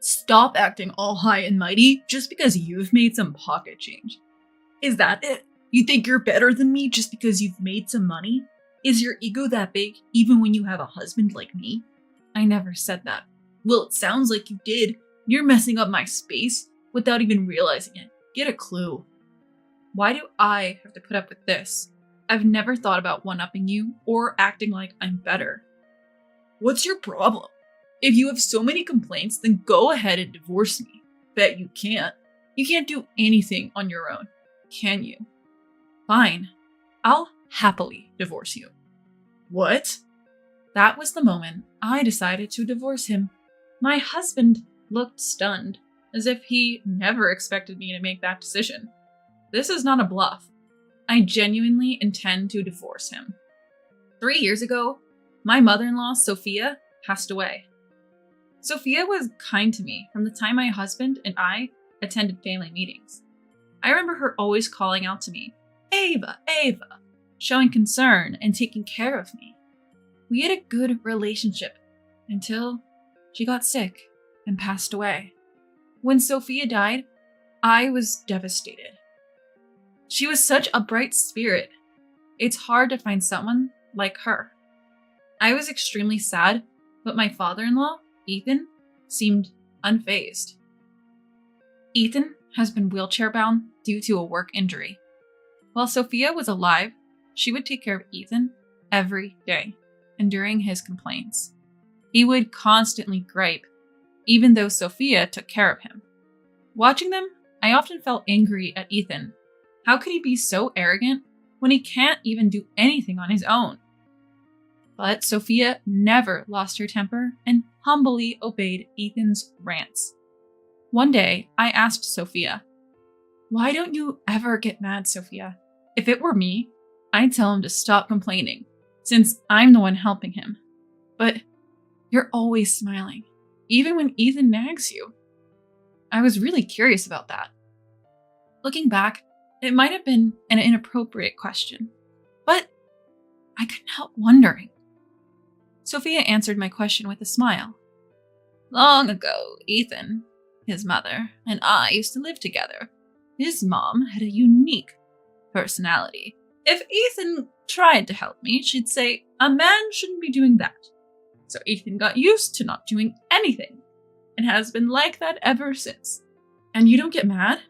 Stop acting all high and mighty just because you've made some pocket change. Is that it? You think you're better than me just because you've made some money? Is your ego that big even when you have a husband like me? I never said that. Well, it sounds like you did. You're messing up my space without even realizing it. Get a clue. Why do I have to put up with this? I've never thought about one-upping you or acting like I'm better. What's your problem? If you have so many complaints, then go ahead and divorce me. Bet you can't. You can't do anything on your own, can you? Fine. I'll happily divorce you. What? That was the moment I decided to divorce him. My husband looked stunned, as if he never expected me to make that decision. This is not a bluff. I genuinely intend to divorce him. 3 years ago, my mother-in-law, Sophia, passed away. Sophia was kind to me from the time my husband and I attended family meetings. I remember her always calling out to me, Ava, Ava, showing concern and taking care of me. We had a good relationship until she got sick and passed away. When Sophia died, I was devastated. She was such a bright spirit. It's hard to find someone like her. I was extremely sad, but my father-in-law, Ethan, seemed unfazed. Ethan has been wheelchair-bound due to a work injury. While Sophia was alive, she would take care of Ethan every day, enduring his complaints. He would constantly gripe, even though Sophia took care of him. Watching them, I often felt angry at Ethan. How could he be so arrogant when he can't even do anything on his own? But Sophia never lost her temper and humbly obeyed Ethan's rants. One day, I asked Sophia, "Why don't you ever get mad, Sophia? If it were me, I'd tell him to stop complaining, since I'm the one helping him. But you're always smiling, even when Ethan nags you." I was really curious about that. Looking back, it might have been an inappropriate question, but I couldn't help wondering. Sophia answered my question with a smile. Long ago, Ethan, his mother, and I used to live together. His mom had a unique personality. If Ethan tried to help me, she'd say, "A man shouldn't be doing that." So Ethan got used to not doing anything, and has been like that ever since. And you don't get mad?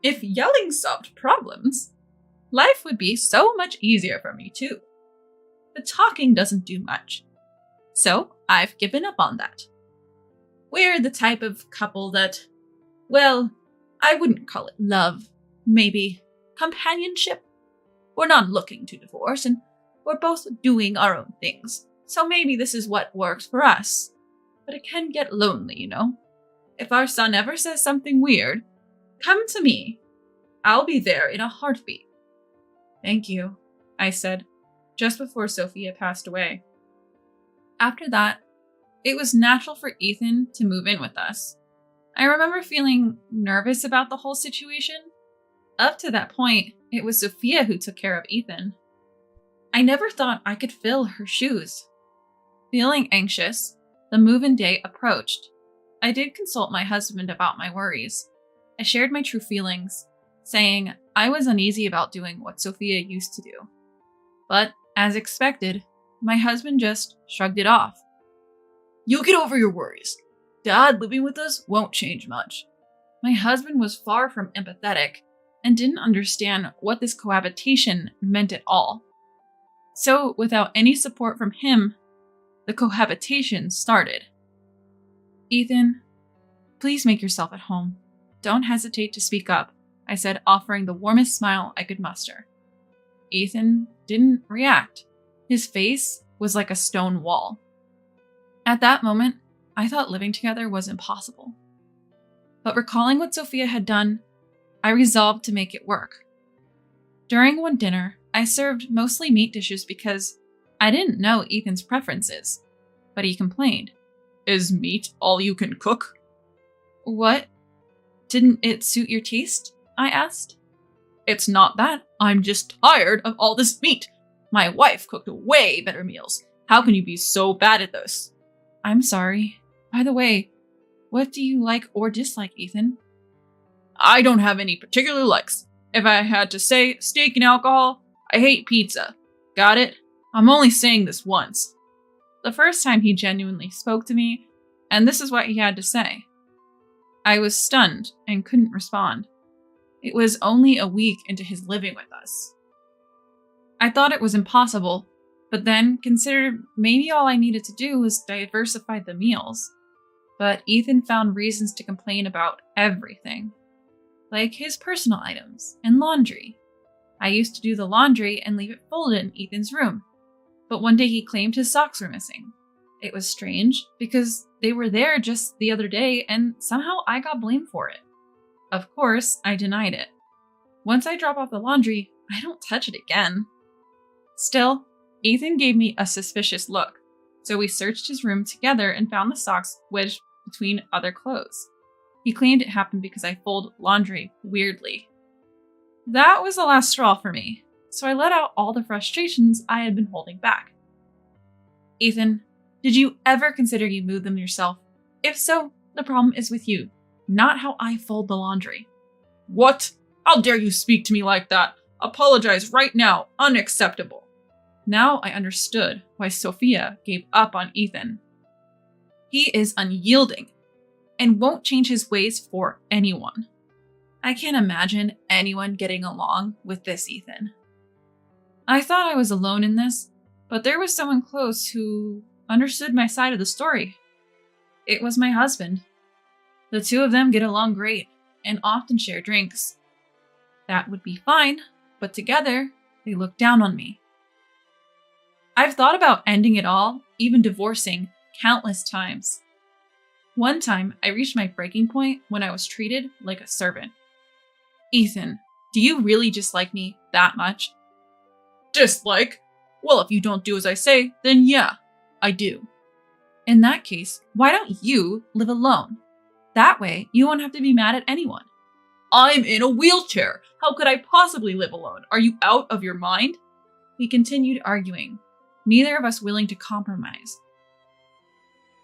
If yelling solved problems, life would be so much easier for me too. But talking doesn't do much. So I've given up on that. We're the type of couple that, well, I wouldn't call it love, maybe companionship. We're not looking to divorce, and we're both doing our own things. So maybe this is what works for us. But it can get lonely, you know? If our son ever says something weird, come to me. I'll be there in a heartbeat. Thank you, I said, just before Sophia passed away. After that, it was natural for Ethan to move in with us. I remember feeling nervous about the whole situation. Up to that point, it was Sophia who took care of Ethan. I never thought I could fill her shoes. Feeling anxious, the move-in day approached. I did consult my husband about my worries. I shared my true feelings, saying I was uneasy about doing what Sophia used to do. But, as expected, my husband just shrugged it off. You'll get over your worries. Dad living with us won't change much. My husband was far from empathetic and didn't understand what this cohabitation meant at all. So, without any support from him, the cohabitation started. Ethan, please make yourself at home. Don't hesitate to speak up, I said, offering the warmest smile I could muster. Ethan didn't react. His face was like a stone wall. At that moment, I thought living together was impossible. But recalling what Sophia had done, I resolved to make it work. During one dinner, I served mostly meat dishes because I didn't know Ethan's preferences, but he complained. Is meat all you can cook? What? Didn't it suit your taste? I asked. It's not that. I'm just tired of all this meat. My wife cooked way better meals. How can you be so bad at this? I'm sorry. By the way, What do you like or dislike, Ethan? I don't have any particular likes. If I had to say steak and alcohol, I hate pizza. Got it? I'm only saying this once. The first time he genuinely spoke to me, and this is what he had to say. I was stunned and couldn't respond. It was only a week into his living with us. I thought it was impossible, but then considered maybe all I needed to do was diversify the meals. But Ethan found reasons to complain about everything, like his personal items and laundry. I used to do the laundry and leave it folded in Ethan's room, but one day he claimed his socks were missing. It was strange because they were there just the other day and somehow I got blamed for it. Of course, I denied it. Once I drop off the laundry, I don't touch it again. Still, Ethan gave me a suspicious look, so we searched his room together and found the socks wedged between other clothes. He claimed it happened because I fold laundry weirdly. That was the last straw for me, so I let out all the frustrations I had been holding back. Ethan, did you ever consider you move them yourself? If so, the problem is with you, not how I fold the laundry. What? How dare you speak to me like that? Apologize right now. Unacceptable. Now I understood why Sophia gave up on Ethan. He is unyielding and won't change his ways for anyone. I can't imagine anyone getting along with this Ethan. I thought I was alone in this, but there was someone close who understood my side of the story. It was my husband. The two of them get along great and often share drinks. That would be fine, but together, they look down on me. I've thought about ending it all, even divorcing, countless times. One time, I reached my breaking point when I was treated like a servant. Ethan, do you really dislike me that much? Dislike? Well, if you don't do as I say, then yeah, I do. In that case, why don't you live alone? That way, you won't have to be mad at anyone. I'm in a wheelchair. How could I possibly live alone? Are you out of your mind? We continued arguing, neither of us willing to compromise.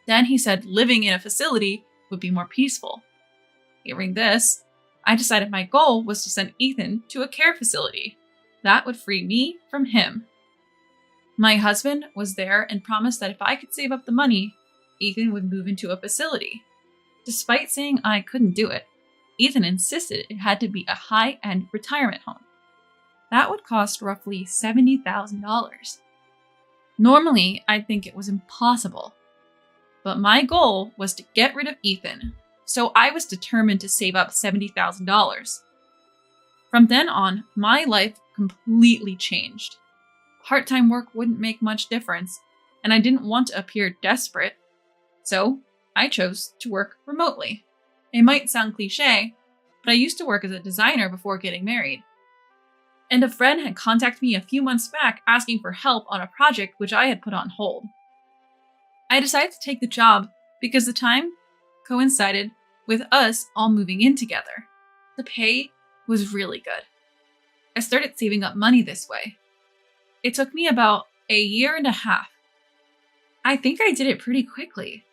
Then he said living in a facility would be more peaceful. Hearing this, I decided my goal was to send Ethan to a care facility. That would free me from him. My husband was there and promised that if I could save up the money, Ethan would move into a facility. Despite saying I couldn't do it, Ethan insisted it had to be a high-end retirement home. That would cost roughly $70,000. Normally, I'd think it was impossible. But my goal was to get rid of Ethan, so I was determined to save up $70,000. From then on, my life completely changed. Part-time work wouldn't make much difference, and I didn't want to appear desperate, so I chose to work remotely. It might sound cliche, but I used to work as a designer before getting married. And a friend had contacted me a few months back asking for help on a project which I had put on hold. I decided to take the job because the time coincided with us all moving in together. The pay was really good. I started saving up money this way. It took me about a year and a half. I think I did it pretty quickly,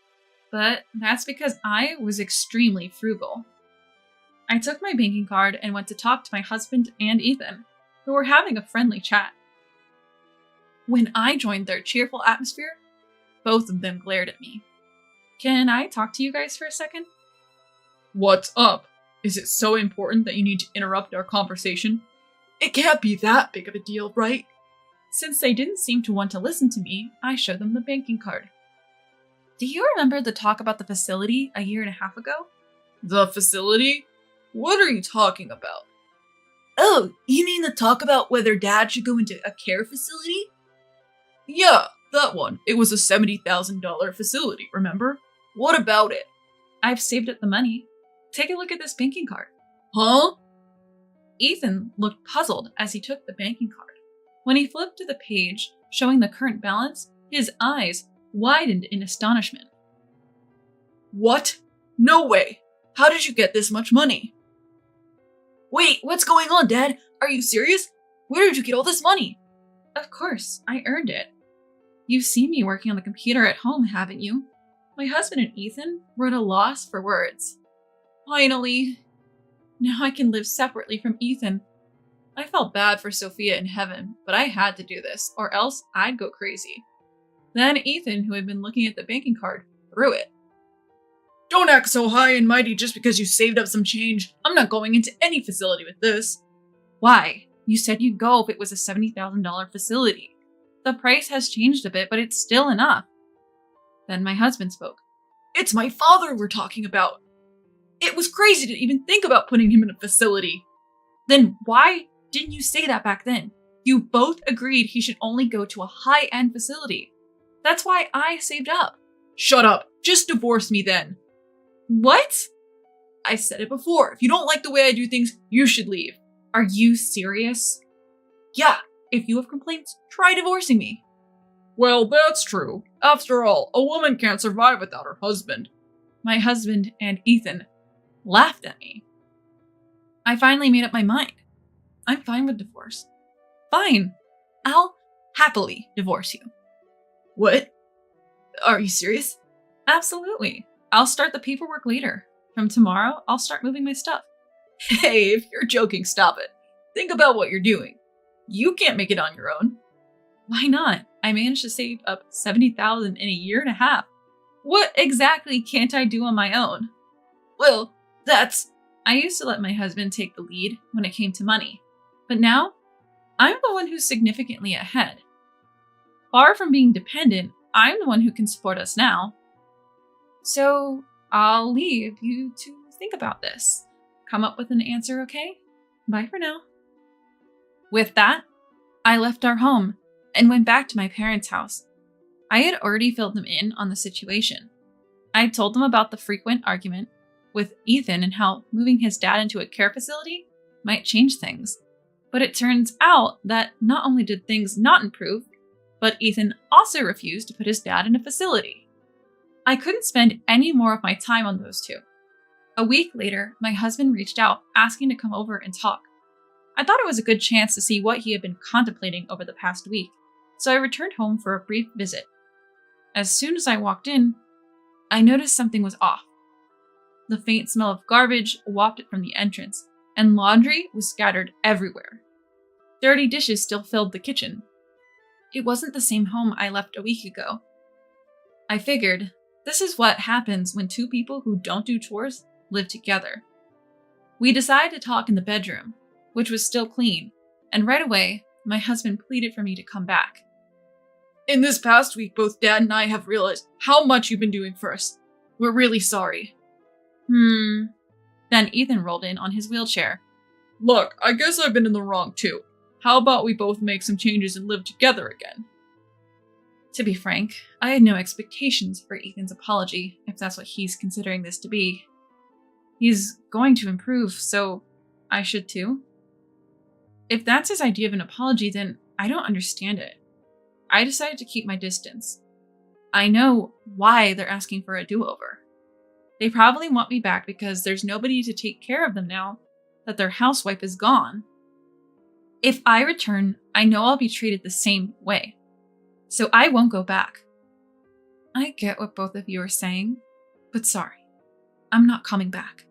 but that's because I was extremely frugal. I took my banking card and went to talk to my husband and Ethan, who were having a friendly chat. When I joined their cheerful atmosphere, both of them glared at me. Can I talk to you guys for a second? What's up? Is it so important that you need to interrupt our conversation? It can't be that big of a deal, right? Since they didn't seem to want to listen to me, I showed them the banking card. Do you remember the talk about the facility a year and a half ago? The facility? What are you talking about? Oh, you mean the talk about whether Dad should go into a care facility? Yeah, that one. It was a $70,000 facility, remember? What about it? I've saved up the money. Take a look at this banking card. Huh? Ethan looked puzzled as he took the banking card. When he flipped to the page showing the current balance, his eyes widened in astonishment. What? No way! How did you get this much money? Wait, what's going on, Dad? Are you serious? Where did you get all this money? Of course, I earned it. You've seen me working on the computer at home, haven't you? My husband and Ethan were at a loss for words. Finally, now I can live separately from Ethan. I felt bad for Sophia in heaven, but I had to do this, or else I'd go crazy. Then Ethan, who had been looking at the banking card, threw it. Don't act so high and mighty just because you saved up some change. I'm not going into any facility with this. Why? You said you'd go if it was a $70,000 facility. The price has changed a bit, but it's still enough. Then my husband spoke. It's my father we're talking about. It was crazy to even think about putting him in a facility. Then why didn't you say that back then? You both agreed he should only go to a high-end facility. That's why I saved up. Shut up. Just divorce me then. What? I said it before. If you don't like the way I do things, you should leave. Are you serious? Yeah. If you have complaints, try divorcing me. Well, that's true. After all, a woman can't survive without her husband. My husband and Ethan laughed at me. I finally made up my mind. I'm fine with divorce. Fine. I'll happily divorce you. What? Are you serious? Absolutely. I'll start the paperwork later. From tomorrow, I'll start moving my stuff. Hey, if you're joking, stop it. Think about what you're doing. You can't make it on your own. Why not? I managed to save up $70,000 in a year and a half. What exactly can't I do on my own? Well, I used to let my husband take the lead when it came to money. But now, I'm the one who's significantly ahead. Far from being dependent, I'm the one who can support us now. So, I'll leave you to think about this. Come up with an answer, okay? Bye for now. With that, I left our home and went back to my parents' house. I had already filled them in on the situation. I told them about the frequent argument with Ethan and how moving his dad into a care facility might change things. But it turns out that not only did things not improve, but Ethan also refused to put his dad in a facility. I couldn't spend any more of my time on those two. A week later, my husband reached out asking to come over and talk. I thought it was a good chance to see what he had been contemplating over the past week, so I returned home for a brief visit. As soon as I walked in, I noticed something was off. The faint smell of garbage wafted from the entrance, and laundry was scattered everywhere. Dirty dishes still filled the kitchen. It wasn't the same home I left a week ago. I figured, this is what happens when two people who don't do chores live together. We decided to talk in the bedroom, which was still clean, and right away, my husband pleaded for me to come back. In this past week, both Dad and I have realized how much you've been doing for us. We're really sorry. Then Ethan rolled in on his wheelchair. Look, I guess I've been in the wrong too. How about we both make some changes and live together again? To be frank, I had no expectations for Ethan's apology, if that's what he's considering this to be. He's going to improve, so I should too. If that's his idea of an apology, then I don't understand it. I decided to keep my distance. I know why they're asking for a do-over. They probably want me back because there's nobody to take care of them now that their housewife is gone. If I return, I know I'll be treated the same way. So I won't go back. I get what both of you are saying, but sorry, I'm not coming back.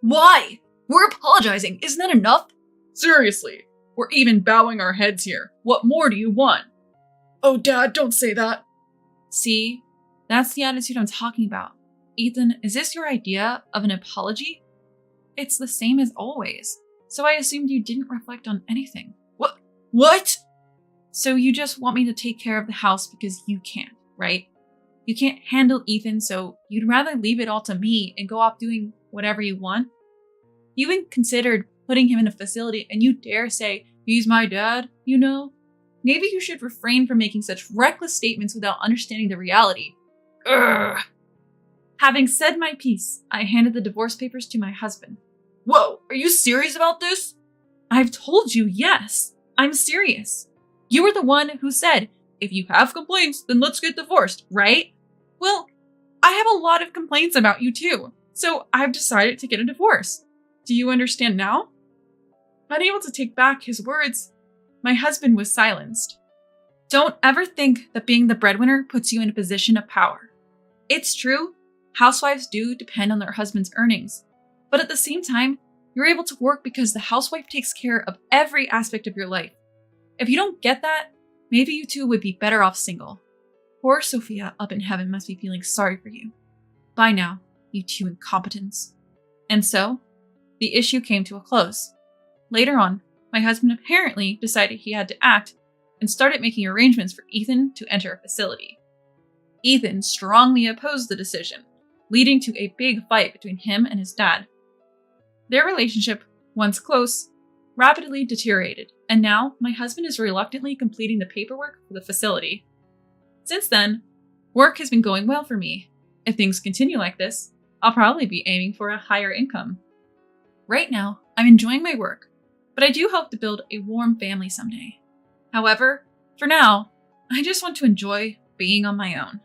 Why? We're apologizing. Isn't that enough? Seriously, we're even bowing our heads here. What more do you want? Oh, Dad, don't say that. See, that's the attitude I'm talking about. Ethan, is this your idea of an apology? It's the same as always, so I assumed you didn't reflect on anything. What? So you just want me to take care of the house because you can't, right? You can't handle Ethan, so you'd rather leave it all to me and go off doing whatever you want? You even considered putting him in a facility and you dare say, he's my dad, you know? Maybe you should refrain from making such reckless statements without understanding the reality. Ugh. Having said my piece, I handed the divorce papers to my husband. Whoa, are you serious about this? I've told you, yes, I'm serious. You were the one who said, if you have complaints, then let's get divorced, right? Well, I have a lot of complaints about you too, so I've decided to get a divorce. Do you understand now? Unable to take back his words, my husband was silenced. Don't ever think that being the breadwinner puts you in a position of power. It's true, housewives do depend on their husband's earnings, but at the same time, you're able to work because the housewife takes care of every aspect of your life. If you don't get that, maybe you two would be better off single. Poor Sophia up in heaven must be feeling sorry for you. Bye now, you two incompetents. And so, the issue came to a close. Later on, my husband apparently decided he had to act and started making arrangements for Ethan to enter a facility. Ethan strongly opposed the decision, leading to a big fight between him and his dad. Their relationship, once close, rapidly deteriorated, and now my husband is reluctantly completing the paperwork for the facility. Since then, work has been going well for me. If things continue like this, I'll probably be aiming for a higher income. Right now, I'm enjoying my work, but I do hope to build a warm family someday. However, for now, I just want to enjoy being on my own.